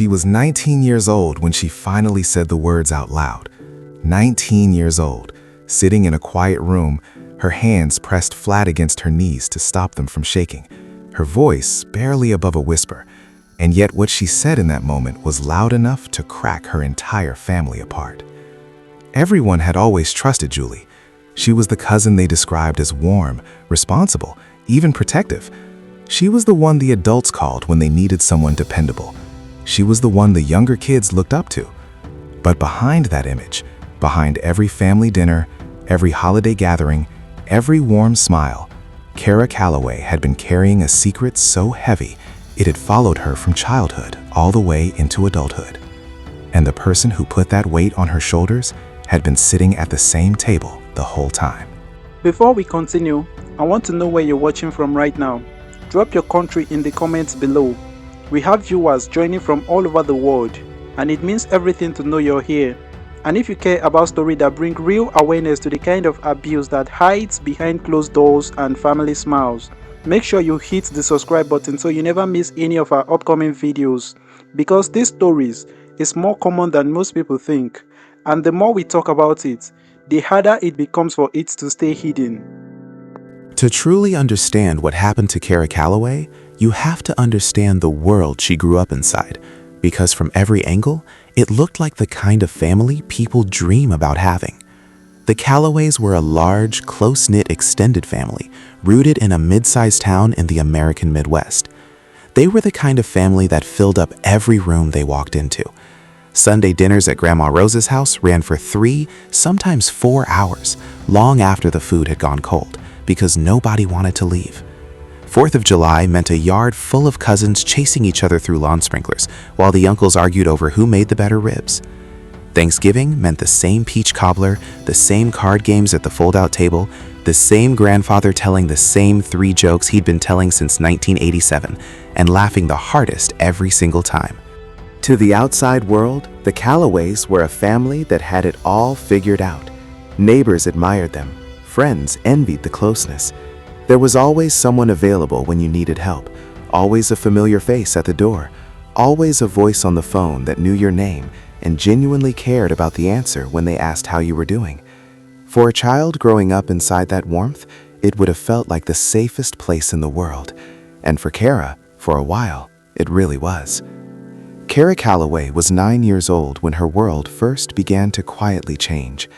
She was 19 years old when she finally said the words out loud. 19 years old, sitting in a quiet room, her hands pressed flat against her knees to stop them from shaking, her voice barely above a whisper. And yet what she said in that moment was loud enough to crack her entire family apart. Everyone had always trusted Julie. She was the cousin they described as warm, responsible, even protective. She was the one the adults called when they needed someone dependable. She was the one the younger kids looked up to. But behind that image, behind every family dinner, every holiday gathering, every warm smile, Kara Calloway had been carrying a secret so heavy it had followed her from childhood all the way into adulthood. And the person who put that weight on her shoulders had been sitting at the same table the whole time. Before we continue, I want to know where you're watching from right now. Drop your country in the comments below. We have viewers joining from all over the world, and it means everything to know you're here. And if you care about stories that bring real awareness to the kind of abuse that hides behind closed doors and family smiles, make sure you hit the subscribe button so you never miss any of our upcoming videos. Because these stories is more common than most people think, and the more we talk about it, the harder it becomes for it to stay hidden. To truly understand what happened to Kara Calloway, you have to understand the world she grew up inside, because from every angle, it looked like the kind of family people dream about having. The Calloways were a large, close-knit extended family, rooted in a mid-sized town in the American Midwest. They were the kind of family that filled up every room they walked into. Sunday dinners at Grandma Rose's house ran for 3, sometimes 4 hours, long after the food had gone cold, because nobody wanted to leave. 4th of July meant a yard full of cousins chasing each other through lawn sprinklers, while the uncles argued over who made the better ribs. Thanksgiving meant the same peach cobbler, the same card games at the fold-out table, the same grandfather telling the same 3 jokes he'd been telling since 1987, and laughing the hardest every single time. To the outside world, the Calloways were a family that had it all figured out. Neighbors admired them. Friends envied the closeness. There was always someone available when you needed help, always a familiar face at the door, always a voice on the phone that knew your name and genuinely cared about the answer when they asked how you were doing. For a child growing up inside that warmth, it would have felt like the safest place in the world. And for Kara, for a while, it really was. Kara Calloway was 9 years old when her world first began to quietly change.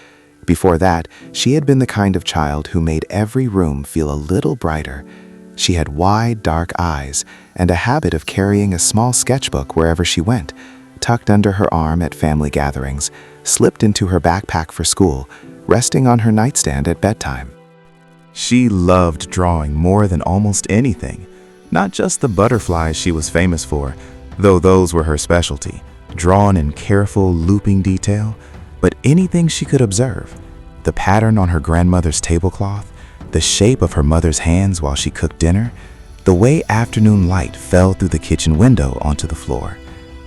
Before that, she had been the kind of child who made every room feel a little brighter. She had wide, dark eyes and a habit of carrying a small sketchbook wherever she went, tucked under her arm at family gatherings, slipped into her backpack for school, resting on her nightstand at bedtime. She loved drawing more than almost anything, not just the butterflies she was famous for, though those were her specialty, drawn in careful, looping detail, but anything she could observe. The pattern on her grandmother's tablecloth, the shape of her mother's hands while she cooked dinner, the way afternoon light fell through the kitchen window onto the floor.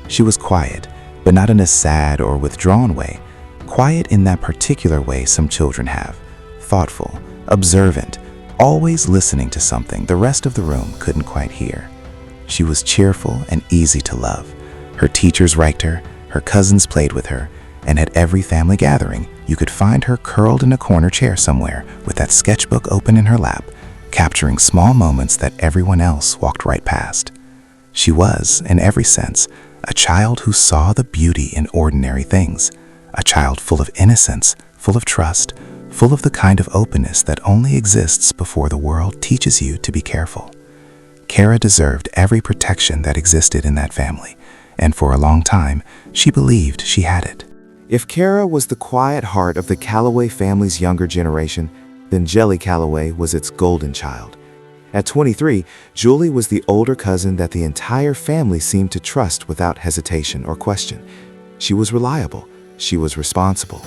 She was quiet, but not in a sad or withdrawn way. Quiet in that particular way some children have. Thoughtful, observant, always listening to something the rest of the room couldn't quite hear. She was cheerful and easy to love. Her teachers liked her, her cousins played with her, and at every family gathering, you could find her curled in a corner chair somewhere with that sketchbook open in her lap, capturing small moments that everyone else walked right past. She was, in every sense, a child who saw the beauty in ordinary things, a child full of innocence, full of trust, full of the kind of openness that only exists before the world teaches you to be careful. Kara deserved every protection that existed in that family, and for a long time, she believed she had it. If Kara was the quiet heart of the Calloway family's younger generation, then Jelly Calloway was its golden child. At 23, Julie was the older cousin that the entire family seemed to trust without hesitation or question. She was reliable. She was responsible.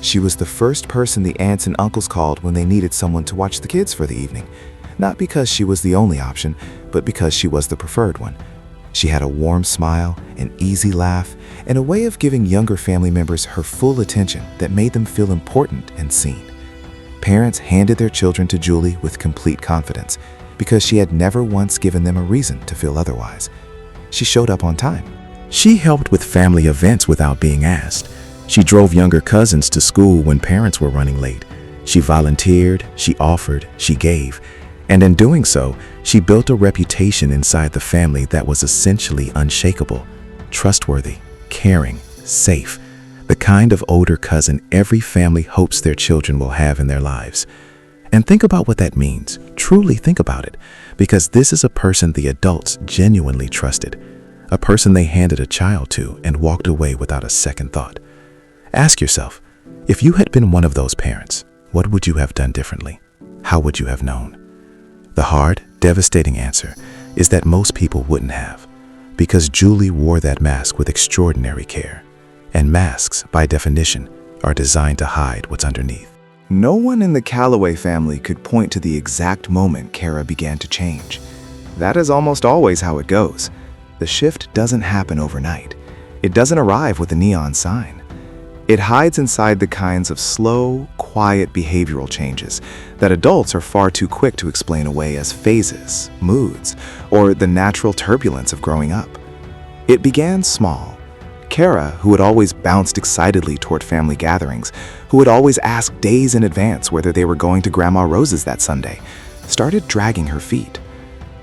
She was the first person the aunts and uncles called when they needed someone to watch the kids for the evening. Not because she was the only option, but because she was the preferred one. She had a warm smile, an easy laugh, and a way of giving younger family members her full attention that made them feel important and seen. Parents handed their children to Julie with complete confidence because she had never once given them a reason to feel otherwise. She showed up on time, She helped with family events without being asked. She drove younger cousins to school when parents were running late. She volunteered, she offered, she gave. And in doing so, she built a reputation inside the family that was essentially unshakable, trustworthy, caring, safe, the kind of older cousin every family hopes their children will have in their lives. And think about what that means. Truly think about it, because this is a person the adults genuinely trusted, a person they handed a child to and walked away without a second thought. Ask yourself, if you had been one of those parents, what would you have done differently? How would you have known? The hard, devastating answer is that most people wouldn't have, because Julie wore that mask with extraordinary care. And masks, by definition, are designed to hide what's underneath. No one in the Calloway family could point to the exact moment Kara began to change. That is almost always how it goes. The shift doesn't happen overnight. It doesn't arrive with a neon sign. It hides inside the kinds of slow, quiet behavioral changes that adults are far too quick to explain away as phases, moods, or the natural turbulence of growing up. It began small. Kara, who had always bounced excitedly toward family gatherings, who had always asked days in advance whether they were going to Grandma Rose's that Sunday, started dragging her feet.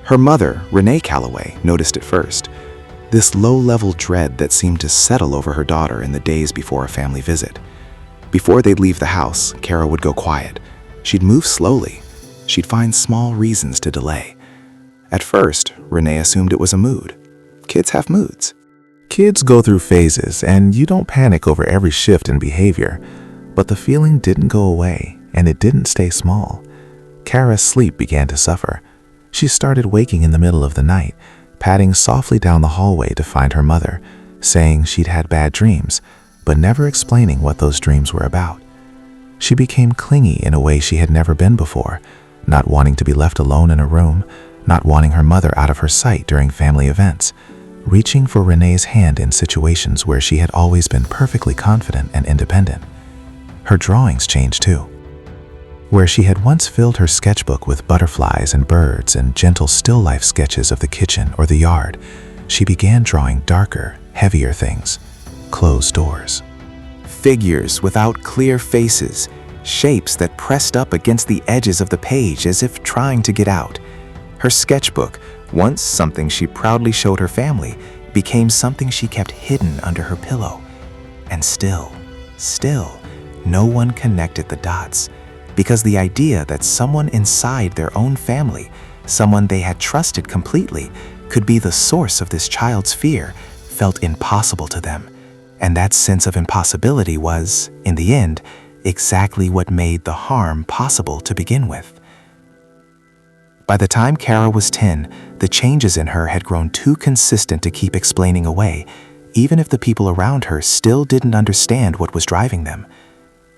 Her mother, Renee Calloway, noticed it first. This low-level dread that seemed to settle over her daughter in the days before a family visit. Before they'd leave the house, Kara would go quiet. She'd move slowly. She'd find small reasons to delay. At first, Renee assumed it was a mood. Kids have moods. Kids go through phases, and you don't panic over every shift in behavior. But the feeling didn't go away, and it didn't stay small. Kara's sleep began to suffer. She started waking in the middle of the night, padding softly down the hallway to find her mother, saying she'd had bad dreams, but never explaining what those dreams were about. She became clingy in a way she had never been before, not wanting to be left alone in a room, not wanting her mother out of her sight during family events, reaching for Renee's hand in situations where she had always been perfectly confident and independent. Her drawings changed too. Where she had once filled her sketchbook with butterflies and birds and gentle still life sketches of the kitchen or the yard, she began drawing darker, heavier things, closed doors. Figures without clear faces, shapes that pressed up against the edges of the page as if trying to get out. Her sketchbook, once something she proudly showed her family, became something she kept hidden under her pillow. And still, no one connected the dots. Because the idea that someone inside their own family, someone they had trusted completely, could be the source of this child's fear felt impossible to them. And that sense of impossibility was, in the end, exactly what made the harm possible to begin with. By the time Kara was 10, the changes in her had grown too consistent to keep explaining away, even if the people around her still didn't understand what was driving them.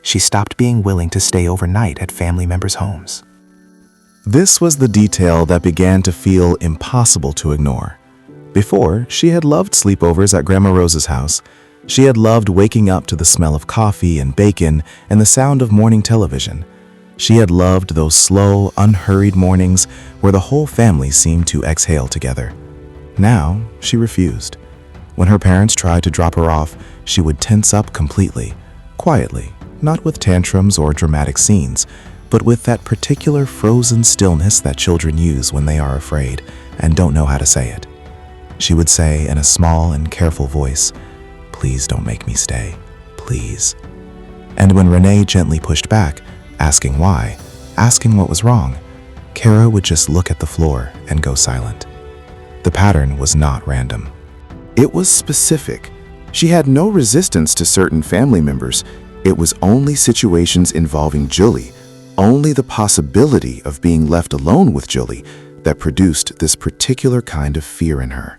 She stopped being willing to stay overnight at family members' homes. This was the detail that began to feel impossible to ignore. Before, she had loved sleepovers at Grandma Rose's house. She had loved waking up to the smell of coffee and bacon and the sound of morning television. She had loved those slow, unhurried mornings where the whole family seemed to exhale together. Now, she refused. When her parents tried to drop her off, she would tense up completely, quietly, not with tantrums or dramatic scenes, but with that particular frozen stillness that children use when they are afraid and don't know how to say it. She would say in a small and careful voice, "Please don't make me stay, please." And when Renee gently pushed back, asking why, asking what was wrong, Kara would just look at the floor and go silent. The pattern was not random. It was specific. She had no resistance to certain family members. It was only situations involving Julie, only the possibility of being left alone with Julie, that produced this particular kind of fear in her.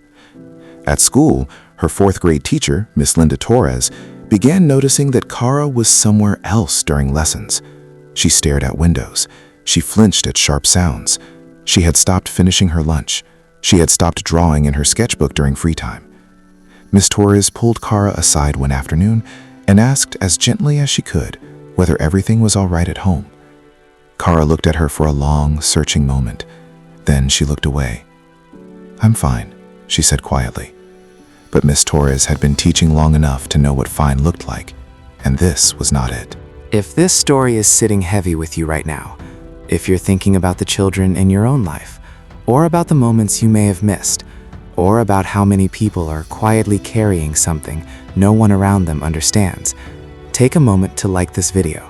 At school, her 4th grade teacher, Miss Linda Torres, began noticing that Kara was somewhere else during lessons. She stared at windows. She flinched at sharp sounds. She had stopped finishing her lunch. She had stopped drawing in her sketchbook during free time. Miss Torres pulled Kara aside one afternoon and asked as gently as she could whether everything was all right at home. Kara looked at her for a long, searching moment. Then she looked away. "I'm fine," she said quietly. But Miss Torres had been teaching long enough to know what fine looked like, and this was not it. If this story is sitting heavy with you right now, if you're thinking about the children in your own life, or about the moments you may have missed, or about how many people are quietly carrying something no one around them understands, take a moment to like this video.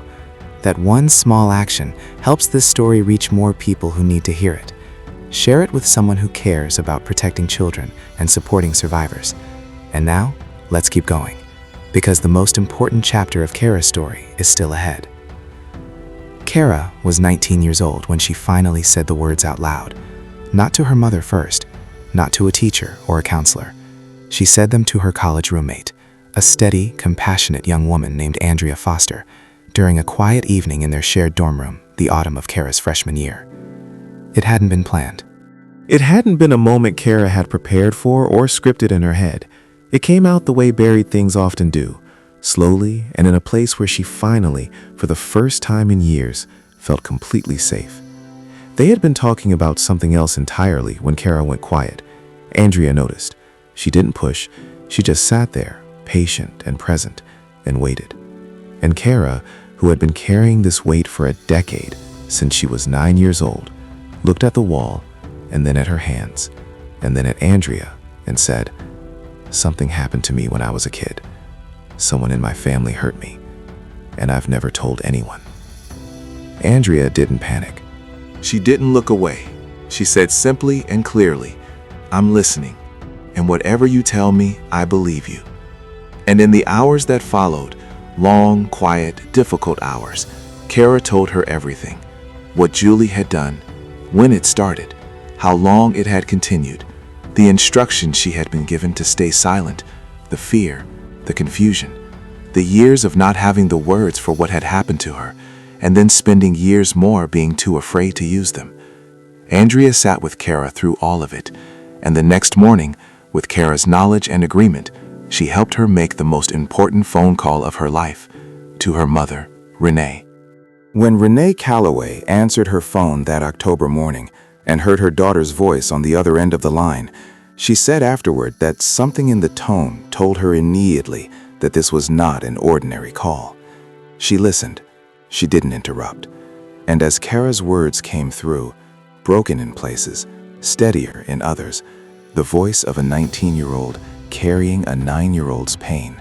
That one small action helps this story reach more people who need to hear it. Share it with someone who cares about protecting children and supporting survivors. And now, let's keep going, because the most important chapter of Kara's story is still ahead. Kara was 19 years old when she finally said the words out loud. Not to her mother first, not to a teacher or a counselor. She said them to her college roommate, a steady, compassionate young woman named Andrea Foster, during a quiet evening in their shared dorm room the autumn of Kara's freshman year. It hadn't been planned. It hadn't been a moment Kara had prepared for or scripted in her head. It came out the way buried things often do, slowly and in a place where she finally, for the first time in years, felt completely safe. They had been talking about something else entirely when Kara went quiet. Andrea noticed. She didn't push, she just sat there, patient and present, and waited. And Kara, who had been carrying this weight for a decade, since she was 9 years old, looked at the wall, and then at her hands, and then at Andrea, and said, "Something happened to me when I was a kid. Someone in my family hurt me, and I've never told anyone." Andrea didn't panic. She didn't look away. She said simply and clearly, "I'm listening, and whatever you tell me, I believe you." And in the hours that followed, long, quiet, difficult hours, Kara told her everything. What Julie had done, when it started, how long it had continued, the instructions she had been given to stay silent, the fear, the confusion, the years of not having the words for what had happened to her, and then spending years more being too afraid to use them. Andrea sat with Kara through all of it, and the next morning, with Kara's knowledge and agreement, she helped her make the most important phone call of her life, to her mother, Renee. When Renee Calloway answered her phone that October morning and heard her daughter's voice on the other end of the line, she said afterward that something in the tone told her immediately that this was not an ordinary call. She listened. She didn't interrupt. And as Kara's words came through, broken in places, steadier in others, the voice of a 19-year-old carrying a 9-year-old's pain,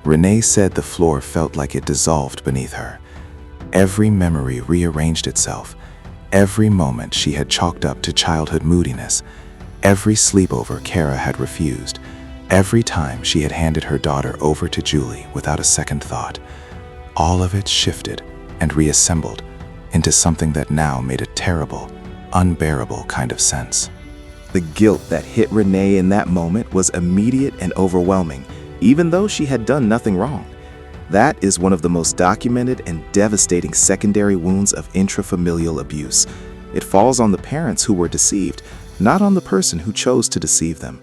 Renee said the floor felt like it dissolved beneath her. Every memory rearranged itself. Every moment she had chalked up to childhood moodiness. Every sleepover Kara had refused. Every time she had handed her daughter over to Julie without a second thought. All of it shifted and reassembled into something that now made a terrible, unbearable kind of sense. The guilt that hit Renee in that moment was immediate and overwhelming, even though she had done nothing wrong. That is one of the most documented and devastating secondary wounds of intrafamilial abuse. It falls on the parents who were deceived, not on the person who chose to deceive them.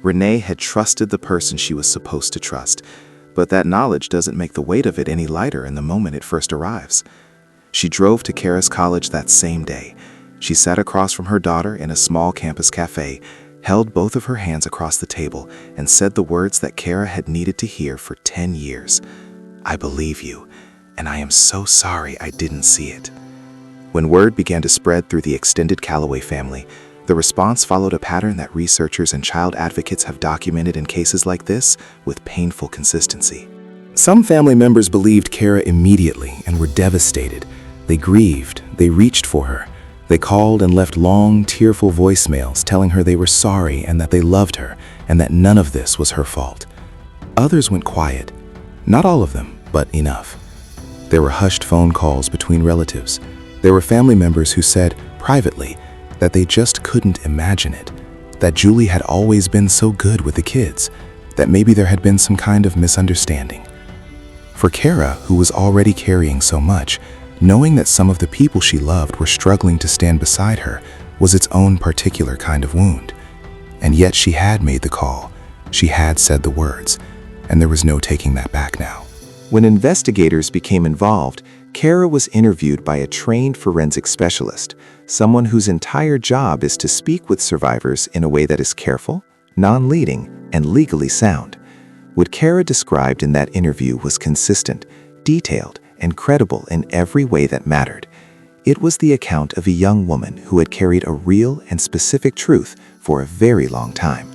Renee had trusted the person she was supposed to trust, but that knowledge doesn't make the weight of it any lighter in the moment it first arrives. She drove to Kara's college that same day. She sat across from her daughter in a small campus cafe, held both of her hands across the table, and said the words that Kara had needed to hear for 10 years. "I believe you, and I am so sorry I didn't see it." When word began to spread through the extended Calloway family, the response followed a pattern that researchers and child advocates have documented in cases like this with painful consistency. Some family members believed Kara immediately and were devastated. They grieved, they reached for her. They called and left long, tearful voicemails telling her they were sorry and that they loved her and that none of this was her fault. Others went quiet. Not all of them, but enough. There were hushed phone calls between relatives. There were family members who said, privately, that they just couldn't imagine it, that Julie had always been so good with the kids, that maybe there had been some kind of misunderstanding. For Kara, who was already carrying so much, knowing that some of the people she loved were struggling to stand beside her was its own particular kind of wound. And yet she had made the call. She had said the words, and there was no taking that back now. When investigators became involved, Kara was interviewed by a trained forensic specialist, someone whose entire job is to speak with survivors in a way that is careful, non-leading, and legally sound. What Kara described in that interview was consistent, detailed, and credible in every way that mattered. It was the account of a young woman who had carried a real and specific truth for a very long time.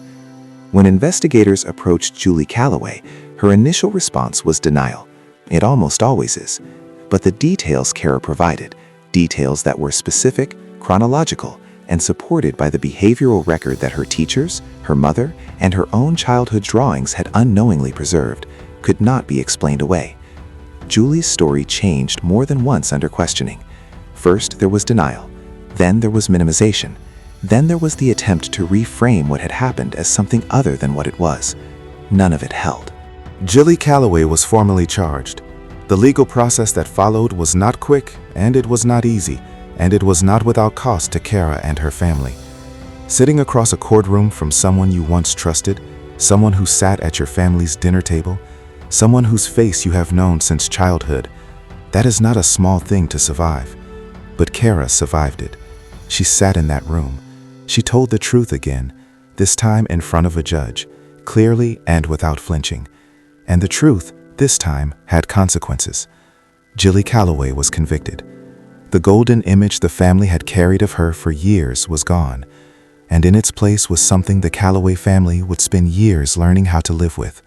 When investigators approached Julie Calloway, her initial response was denial. It almost always is. But the details Kara provided, details that were specific, chronological, and supported by the behavioral record that her teachers, her mother, and her own childhood drawings had unknowingly preserved, could not be explained away. Julie's story changed more than once under questioning. First, there was denial. Then there was minimization. Then there was the attempt to reframe what had happened as something other than what it was. None of it held. Julie Calloway was formally charged. The legal process that followed was not quick, and it was not easy, and it was not without cost to Kara and her family. Sitting across a courtroom from someone you once trusted, someone who sat at your family's dinner table, someone whose face you have known since childhood, that is not a small thing to survive. But Kara survived it. She sat in that room. She told the truth again, this time in front of a judge, clearly and without flinching. And the truth, this time, had consequences. Julie Calloway was convicted. The golden image the family had carried of her for years was gone, and in its place was something the Calloway family would spend years learning how to live with.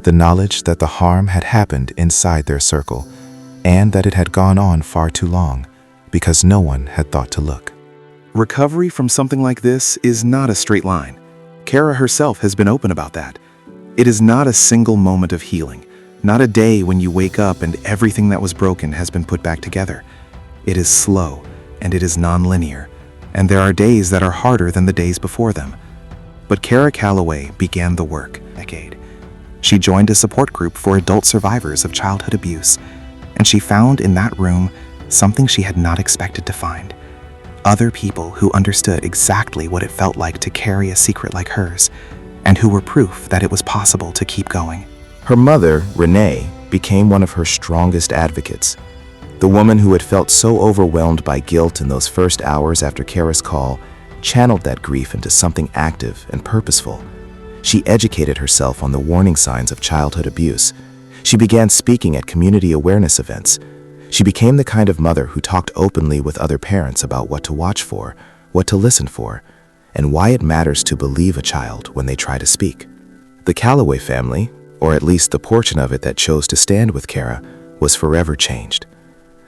The knowledge that the harm had happened inside their circle, and that it had gone on far too long, because no one had thought to look. Recovery from something like this is not a straight line. Kara herself has been open about that. It is not a single moment of healing, not a day when you wake up and everything that was broken has been put back together. It is slow, and it is non-linear, and there are days that are harder than the days before them. But Kara Calloway began the work a decade. She joined a support group for adult survivors of childhood abuse, and she found in that room something she had not expected to find. Other people who understood exactly what it felt like to carry a secret like hers, and who were proof that it was possible to keep going. Her mother, Renee, became one of her strongest advocates. The woman who had felt so overwhelmed by guilt in those first hours after Kara's call channeled that grief into something active and purposeful. She educated herself on the warning signs of childhood abuse. She began speaking at community awareness events. She became the kind of mother who talked openly with other parents about what to watch for, what to listen for, and why it matters to believe a child when they try to speak. The Calloway family, or at least the portion of it that chose to stand with Kara, was forever changed.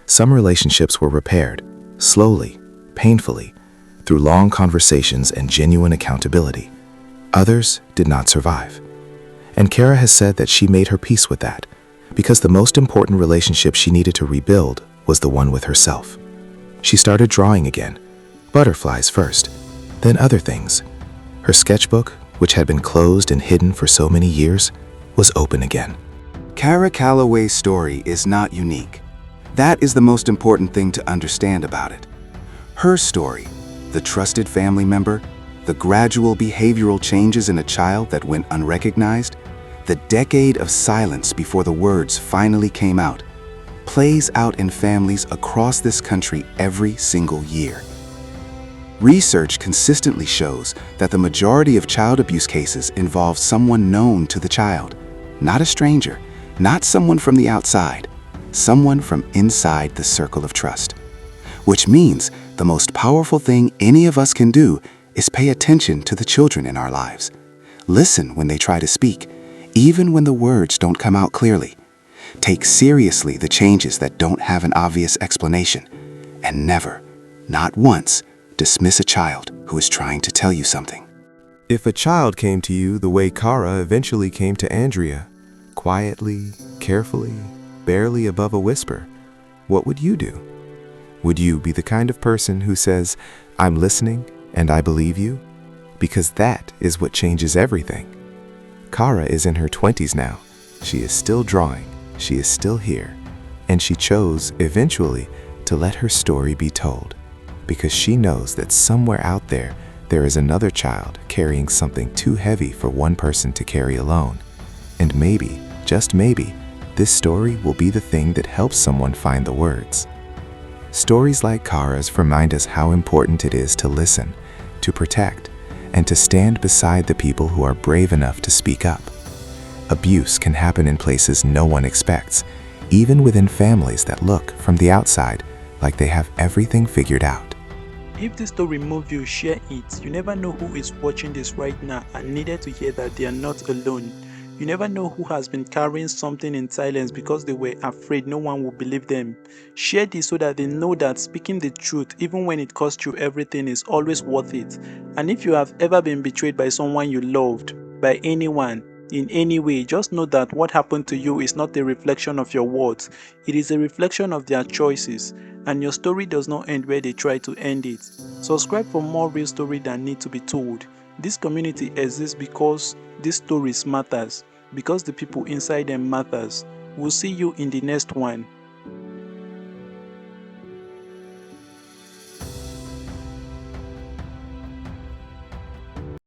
Some relationships were repaired, slowly, painfully, through long conversations and genuine accountability. Others did not survive. And Kara has said that she made her peace with that, because the most important relationship she needed to rebuild was the one with herself. She started drawing again, butterflies first, then other things. Her sketchbook, which had been closed and hidden for so many years, was open again. Kara Calloway's story is not unique. That is the most important thing to understand about it. Her story, the trusted family member, the gradual behavioral changes in a child that went unrecognized, the decade of silence before the words finally came out, plays out in families across this country every single year. Research consistently shows that the majority of child abuse cases involve someone known to the child, not a stranger, not someone from the outside, someone from inside the circle of trust. Which means the most powerful thing any of us can do is pay attention to the children in our lives. Listen when they try to speak, even when the words don't come out clearly. Take seriously the changes that don't have an obvious explanation, and never, not once, dismiss a child who is trying to tell you something. If a child came to you the way Kara eventually came to Andrea, quietly, carefully, barely above a whisper, what would you do? Would you be the kind of person who says, "I'm listening and I believe you"? Because that is what changes everything. Kara is in her 20s now. She is still drawing, she is still here, and she chose, eventually, to let her story be told, because she knows that somewhere out there, there is another child carrying something too heavy for one person to carry alone. And maybe, just maybe, this story will be the thing that helps someone find the words. Stories like Kara's remind us how important it is to listen, to protect, and to stand beside the people who are brave enough to speak up. Abuse can happen in places no one expects, even within families that look, from the outside, like they have everything figured out. If this story moved you, share it. You never know who is watching this right now and needed to hear that they are not alone. You never know who has been carrying something in silence because they were afraid no one would believe them. Share this so that they know that speaking the truth, even when it costs you everything, is always worth it. And if you have ever been betrayed by someone you loved, by anyone, in any way, just know that what happened to you is not a reflection of your words. It is a reflection of their choices. And your story does not end where they try to end it. Subscribe for more real stories that need to be told. This community exists because these stories matters, because the people inside them matters. We'll see you in the next one.